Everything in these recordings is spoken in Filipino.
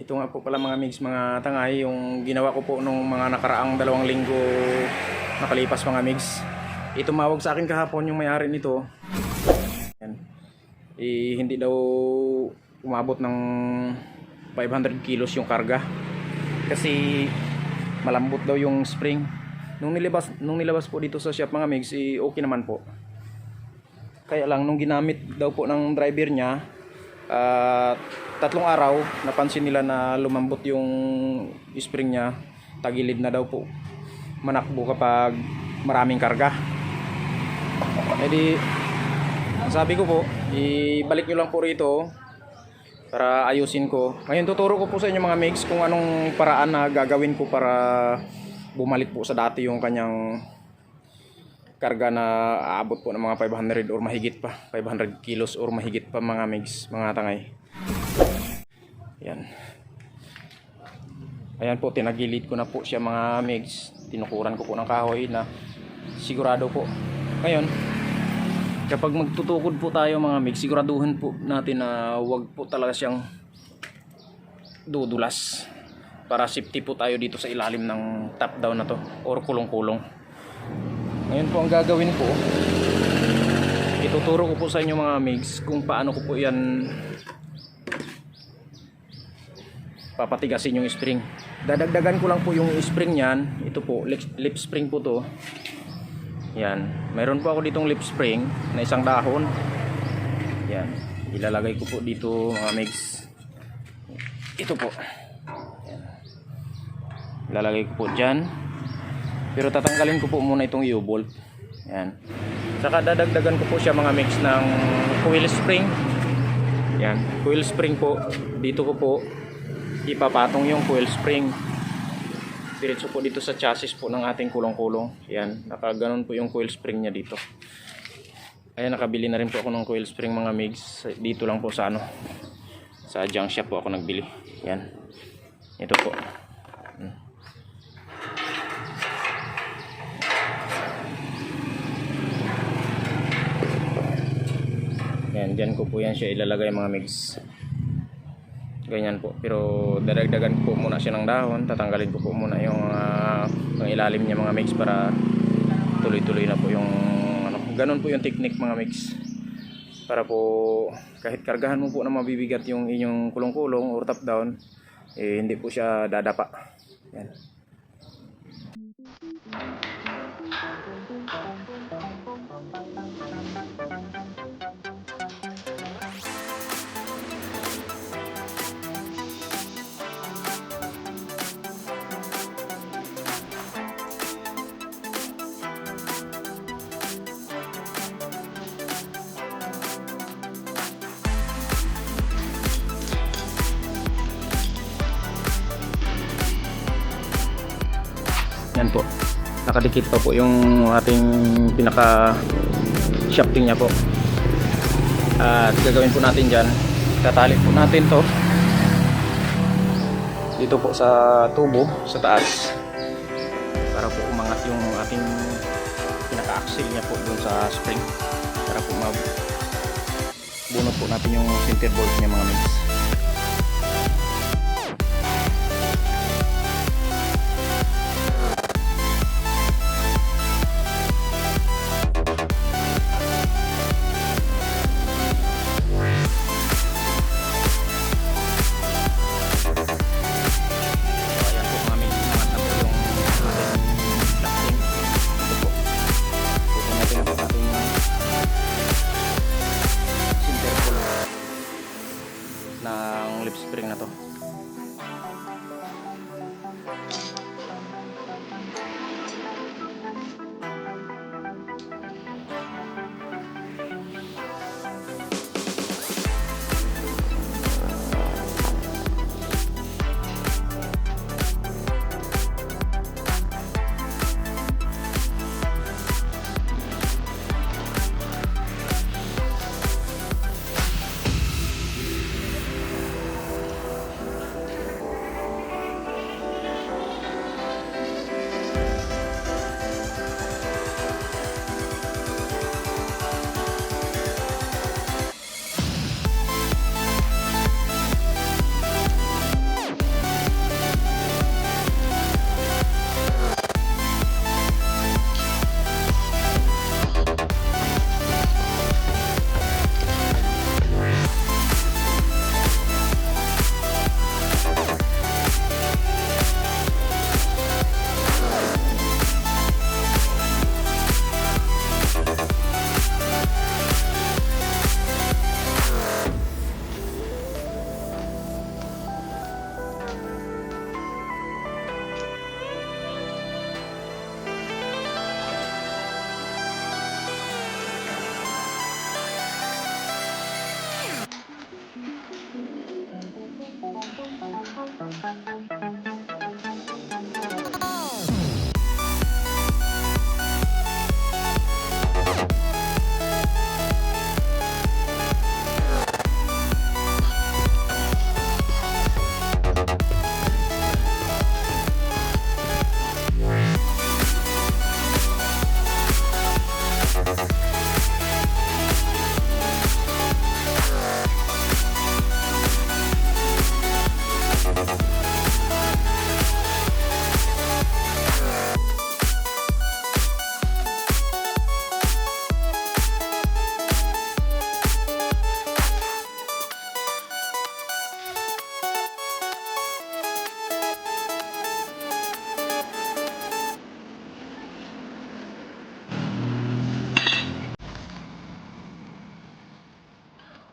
Ito nga po pala mga migs, mga tangay, yung ginawa ko po nung mga nakaraang 2 linggo nakalipas mga migs. Tumawag sa akin kahapon yung may-ari nito. Yan. Hindi daw umabot ng 500 kilos yung karga. Kasi malambot daw yung spring. Nung nilabas po dito sa shop mga migs, okay naman po. Kaya lang nung ginamit daw po ng driver niya, 3 araw, napansin nila na lumambot yung spring niya, tagilid na daw po manakbo kapag maraming karga. Edi sabi ko po, ibalik nyo lang po rito para ayusin ko. Ngayon tuturo ko po sa inyo mga migs kung anong paraan na gagawin ko para bumalik po sa dati yung kanyang karga na aabot po ng mga 500 or mahigit pa, 500 kilos or mahigit pa mga migs, mga tangay. Yan. Ayan po, tinagilid ko na po siya mga migs. Tinukuran ko po ng kahoy na sigurado po. Ngayon, kapag magtutukod po tayo mga migs, siguraduhin po natin na wag po talaga siyang dudulas. Para safety po tayo dito sa ilalim ng top down na to or kulong-kulong. Ngayon po ang gagawin ko, ituturo ko po sa inyo mga migs kung paano ko po yan papatigasin yung spring. Dadagdagan ko lang po yung spring niyan. Ito po, lip spring po to. Yan. Mayroon po ako ditong lip spring na isang dahon. Yan. Ilalagay ko po dito mga migs. Ito po. Yan. Ilalagay ko po dyan. Pero tatanggalin ko po muna itong U-bolt. Yan. Saka dadagdagan ko po siya mga migs ng coil spring. Yan. Coil spring po. Dito ko po ipapatong yung coil spring. Diretso po dito sa chassis po ng ating kulong-kulong. Yan, nakaganon po yung coil spring niya dito. Ayan, nakabili na rin po ako ng coil spring mga migs. Dito lang po sa sa junk shop po ako nagbili. Yan. Ito po. Yan, dyan ko po yan siya ilalagay mga migs. Ganyan po, pero dadagdagan ko po muna siya ng dahon. Tatanggalin ko po muna yung ilalim niya mga migs para tuloy-tuloy na po yung ganun po yung technique mga migs, para po kahit kargahan mo po na mabibigat yung inyong kulong-kulong or top down, hindi po siya dadapa. Yan. Yan po, nakadikit pa po yung ating pinaka shafting niya po. At gagawin po natin dyan, tatali po natin to dito po sa tubo sa taas para po umangat yung ating pinaka axle niya po dun sa spring, para po mabunot po natin yung center bolt niya mga migs. Ng lip spring na to.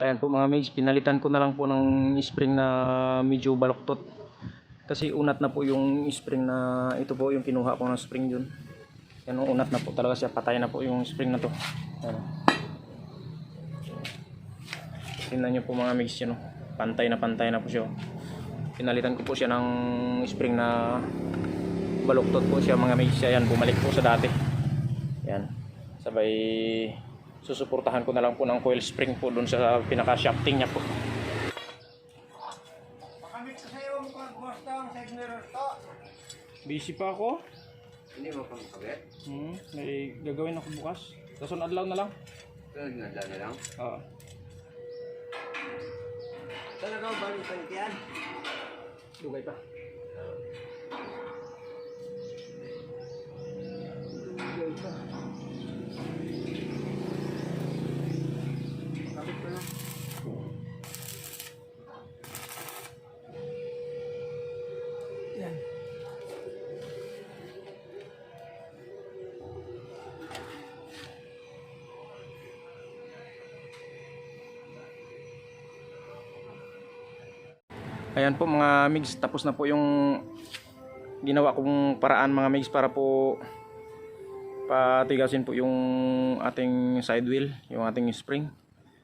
Ayan po mga mates, pinalitan ko na lang po ng spring na medyo baluktot. Kasi unat na po yung spring na ito po yung kinuha ko ng spring dun. Yan, unat na po talaga siya, patay na po yung spring na to. Ayan. Tingnan nyo po mga mates yun, pantay na po siya. Pinalitan ko po siya ng spring na baluktot po siya mga mates. Ayan, bumalik po sa dati. Yan, sabay susuportahan ko na lang po ng coil spring po doon sa pinaka shafting niya po. Busy pa ako. Hindi mo pa makabit? May gagawin ako bukas. Sa adlaw na lang. Sunod na lang? Oo. Talaga ba yung panitian? Dugay pa. Dugay pa. Makabit ko lang. Yan. Ayan po mga migs, tapos na po yung ginawa kong paraan mga migs para po patigasin po yung ating side wheel, yung ating spring.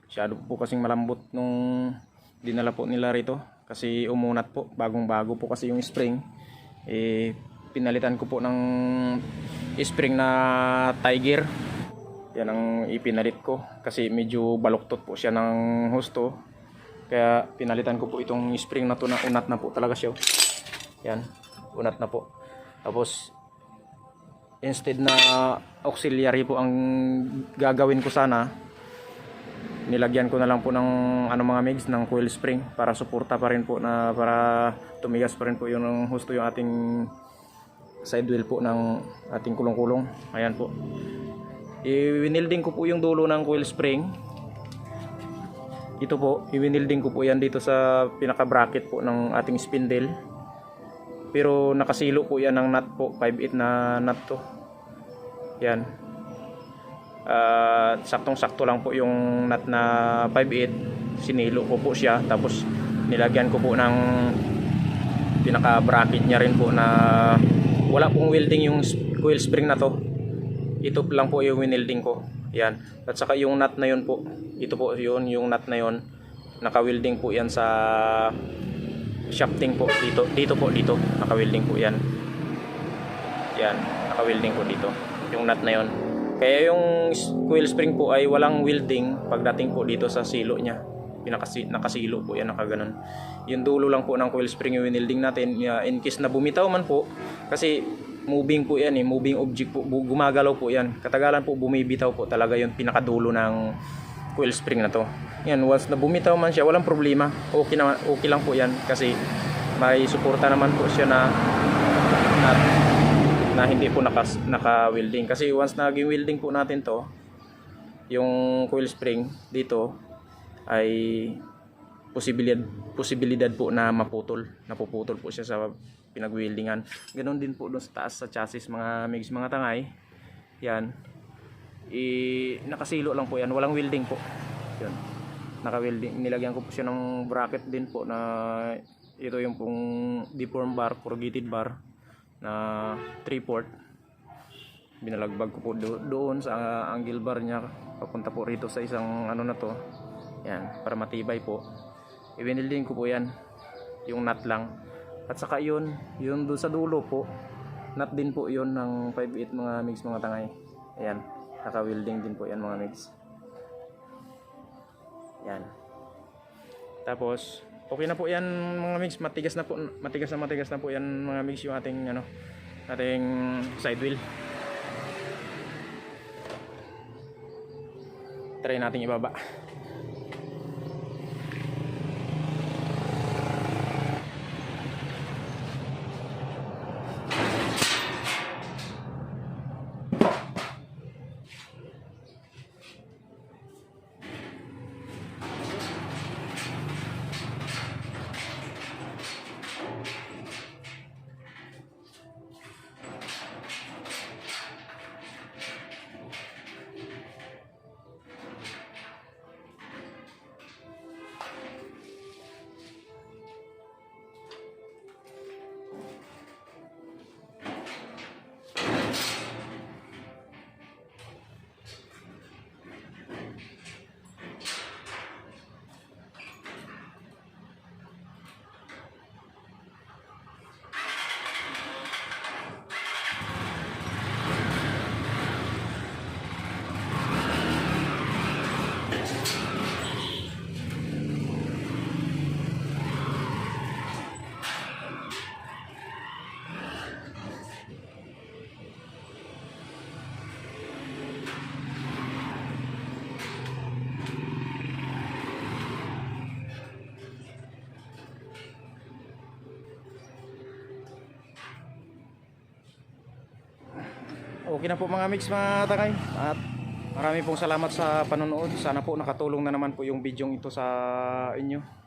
Masyado po kasing malambot nung dinala po nila rito kasi umunat po, bagong bago po kasi yung spring. Pinalitan ko po ng spring na Tiger. Yan ang ipinalit ko kasi medyo baluktot po siya ng husto. Kaya pinalitan ko po itong spring na to na unat na po talaga siya. Yan, unat na po. Tapos instead na auxiliary po ang gagawin ko sana, nilagyan ko na lang po ng mga migs ng coil spring para suporta pa rin po na para tumigas pa rin po yung husto yung ating side wheel po ng ating kulong-kulong. Ayan po. I-winilding ko po yung dulo ng coil spring. Ito po, i-winilding ko po yan dito sa pinaka bracket po ng ating spindle. Pero nakasilo po yan ng nut po, 5/8 na nut to. Yan. Saktong-sakto lang po yung nut na 5/8. Sinilo ko po siya, tapos nilagyan ko po ng pinaka bracket niya rin po na wala pong welding yung coil spring na to. Ito lang po yung winilding ko. Yan. At saka yung nut na yun po, ito po yun, yung nut na yun, naka-welding po yan sa shafting po dito. Dito po, dito, naka-welding po yan. Yan, naka-welding po dito, yung nut na yun. Kaya yung coil spring po ay walang welding pagdating po dito sa silo niya. Nakasilo po yan, nakaganon. Yung dulo lang po ng coil spring yung winilding natin, in case na bumitaw man po, kasi moving po yan, moving object po, gumagalaw po yan. Katagalan po bumibitaw po talaga yung pinakadulo ng coil spring na to. Yan, once na bumitaw man siya, walang problema. Okay lang po yan kasi may suporta naman po siya na hindi po naka-welding. Kasi once na naging welding po natin to, yung coil spring dito ay posibilidad po na napuputol po siya sa pinag-weldingan. Ganon din po doon sa taas sa chassis mga migs, mga tangay. Yan. Nakasilo lang po yan, walang welding po. Yan. Naka-welding. Nilagyan ko po siya ng bracket din po na ito yung pong deform bar, corrugated bar na 3/4. Binalagbag ko po doon sa angle bar niya papunta po rito sa isang ano na to. Yan, para matibay po. I-welding ko po yan. Yung nut lang. At saka yun doon sa dulo po, nut din po yun ng 5/8 mga mix mga tangay. Ayan, naka-welding din po yan mga mix. Yan. Tapos okay na po yan mga mix, matigas na po yan mga mix yung ating ating side wheel. Try nating ibaba. Okay na po mga mix mga tangay. At marami pong salamat sa panonood. Sana po nakatulong na naman po yung video ito sa inyo.